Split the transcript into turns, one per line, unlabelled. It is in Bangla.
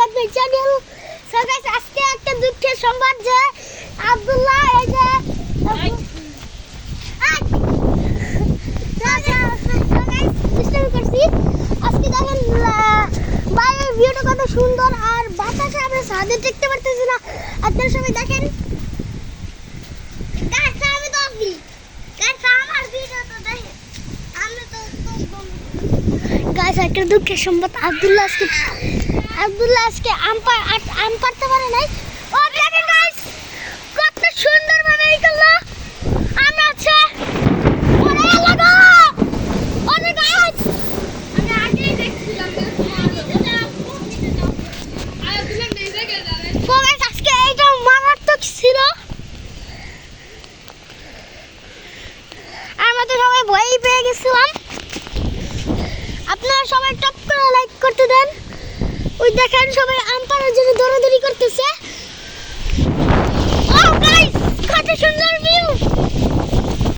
আহমেদ ভাই চ্যানেল। সো গাইস আজকে একটা দুঃখের সংবাদ যে আব্দুল্লাহ এই যে আজকে দেখেন বাইরের ভিউটা কত সুন্দর আর বাতাসে আমরা ছাদে দেখতে পারতেছি না। আপনারা সবাই দেখেন গাইস একটা দুঃখের সংবাদ আব্দুল্লাহ আজকে আম পারতে পারে নাই। ও দেখেন গাইস কত সুন্দর ভাবে এই করলো আম আছে। ওরে লাগো ওরে গাইস আমি আগেই দেখছিলাম আজকে এইটা মারাত্মক ছিল। আমাদের সবাই ভয় পেয়ে গেছিলাম। আপনারা সবাই টপ করে লাইক করতে দেন। ওই দেখেন সবাই আম পাড়ার জন্য দৌড়াদৌড়ি করতেছে।